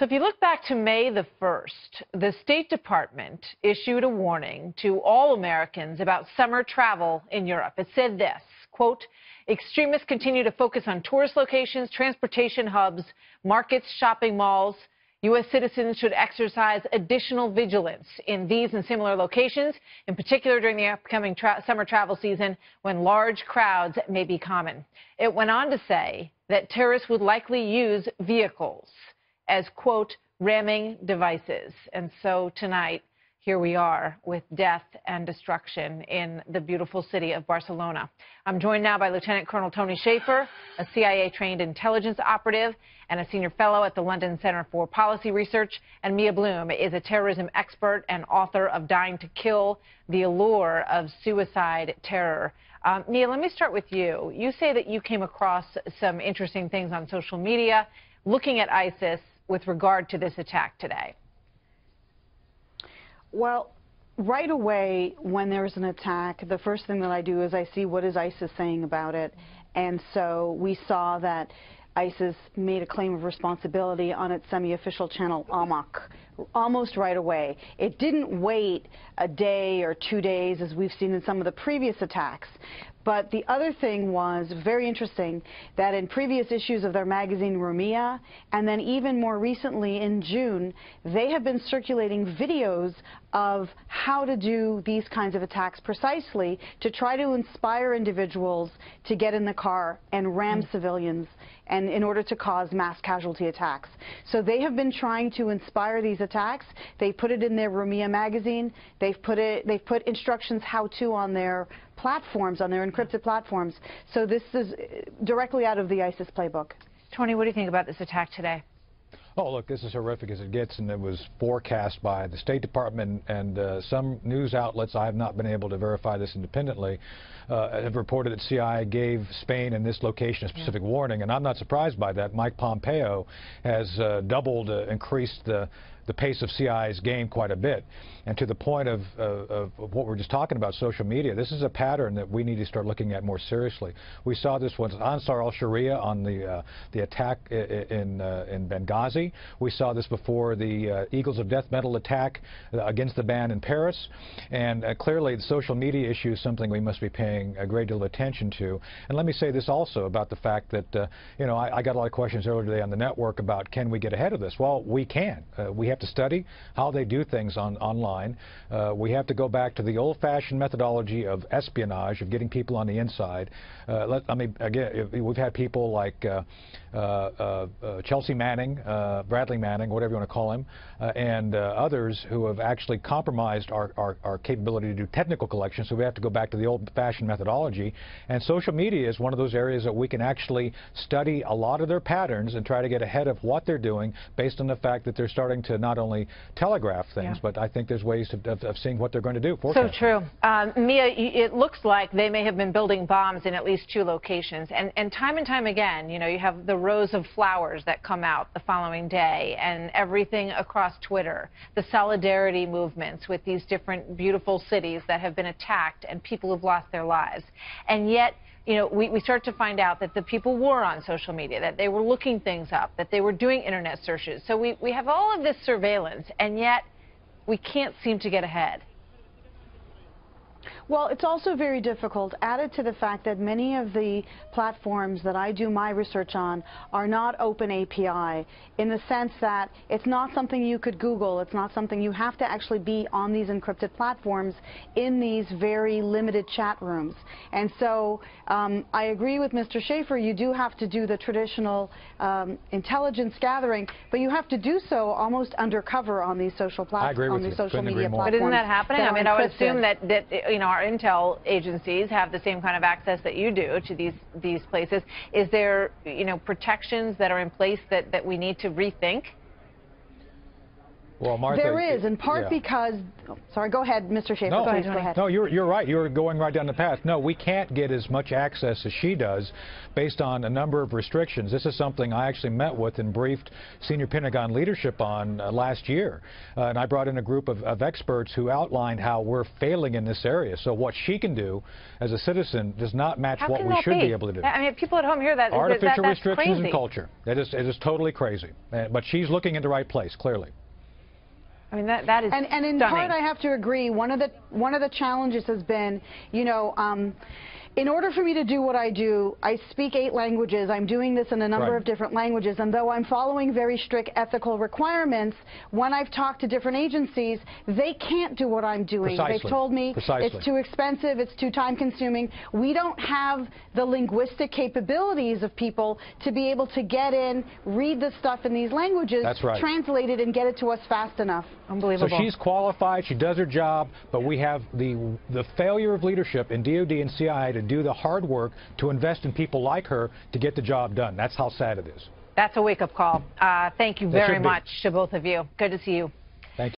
So if you look back to May the 1st, the State Department issued a warning to all Americans about summer travel in Europe. It said this, quote, extremists continue to focus on tourist locations, transportation hubs, markets, shopping malls. U.S. citizens should exercise additional vigilance in these and similar locations, in particular during the upcoming summer travel season when large crowds may be common. It went on to say that terrorists would likely use vehicles as, quote, ramming devices. And so tonight, here we are with death and destruction in the beautiful city of Barcelona. I'm joined now by Lieutenant Colonel Tony Shaffer, a CIA-trained intelligence operative and a senior fellow at the London Center for Policy Research. And Mia Bloom is a terrorism expert and author of Dying to Kill, The Allure of Suicide Terror. Mia, let me start with you. You say that you came across some interesting things on social media looking at ISIS with regard to this attack today. Well, right away when there's an attack, the first thing that I do is I see what is ISIS saying about it. And so we saw that ISIS made a claim of responsibility on its semi-official channel Amaq almost right away. It didn't wait a day or 2 days as we've seen in some of the previous attacks. But the other thing was very interesting that in previous issues of their magazine Rumiyah, and then even more recently in June, they have been circulating videos of how to do these kinds of attacks precisely to try to inspire individuals to get in the car and ram civilians, and in order to cause mass casualty attacks. So they have been trying to inspire these attacks. They put it in their Rumiyah magazine. They've put instructions how to on their platforms, on their encrypted platforms. So this is directly out of the ISIS playbook. Tony, what do you think about this attack today? Oh, look, this is horrific as it gets, and it was forecast by the State Department and some news outlets. I have not been able to verify this independently. Have reported that CIA gave Spain and this location a specific warning, and I'm not surprised by that. Mike Pompeo has increased the pace of CIA's game quite a bit. And to the point of what we're just talking about, social media, this is a pattern that we need to start looking at more seriously. We saw this with Ansar al-Sharia on the attack in Benghazi. We saw this before the Eagles of Death Metal attack against the ban in Paris. And clearly the social media issue is something we must be paying a great deal of attention to. And let me say this also about the fact that, you know, I got a lot of questions earlier today on the network about can we get ahead of this? Well, we can. We have to study how they do things online. We have to go back to the old-fashioned methodology of espionage, of getting people on the inside. Again, we've had people like Chelsea Manning, Bradley Manning, whatever you want to call him, and others who have actually compromised our capability to do technical collection. So we have to go back to the old-fashioned methodology. And social media is one of those areas that we can actually study a lot of their patterns and try to get ahead of what they're doing based on the fact that they're starting to not only telegraph things, but I think there's ways of seeing what they're going to do. So true. Mia, it looks like they may have been building bombs in at least 2 locations. And time again, you know, you have the rows of flowers that come out the following day and everything across Twitter, the solidarity movements with these different beautiful cities that have been attacked and people who've lost their lives. And yet, you know, we start to find out that the people were on social media, that they were looking things up, that they were doing internet searches. So we have all of this surveillance, and yet we can't seem to get ahead. Well, it's also very difficult, added to the fact that many of the platforms that I do my research on are not open API, in the sense that it's not something you could Google, it's not something you have to actually be on these encrypted platforms in these very limited chat rooms. And so I agree with Mr. Shaffer, you do have to do the traditional intelligence gathering, but you have to do so almost undercover on these social platforms, on these social media platforms. But isn't that happening? I mean, I would assume that you know, our intel agencies have the same kind of access that you do to these places. Is there, you know, protections that are in place that we need to rethink? Well, Martha, There is, in part because, sorry, go ahead, Mr. Shaffer, no, please go ahead. No, you're right. You're going right down the path. No, we can't get as much access as she does based on a number of restrictions. This is something I actually met with and briefed senior Pentagon leadership on last year. And I brought in a group of experts who outlined how we're failing in this area. So what she can do as a citizen does not match what we should be able to do. I mean, people at home hear that. Artificial restrictions crazy. and culture. It is totally crazy. But she's looking in the right place, clearly. I mean, that is and in stunning. part, I have to agree. One of the challenges has been, you know, in order for me to do what I do, I speak 8 languages. I'm doing this in a number of different languages, and though I'm following very strict ethical requirements, when I've talked to different agencies, they can't do what I'm doing. They've told me it's too expensive, it's too time-consuming. We don't have the linguistic capabilities of people to be able to get in, read the stuff in these languages, translate it, and get it to us fast enough. Unbelievable. So she's qualified, she does her job, but we have the failure of leadership in DOD and CIA to do the hard work to invest in people like her to get the job done. That's how sad it is. That's a wake-up call. Thank you very much to both of you. Good to see you.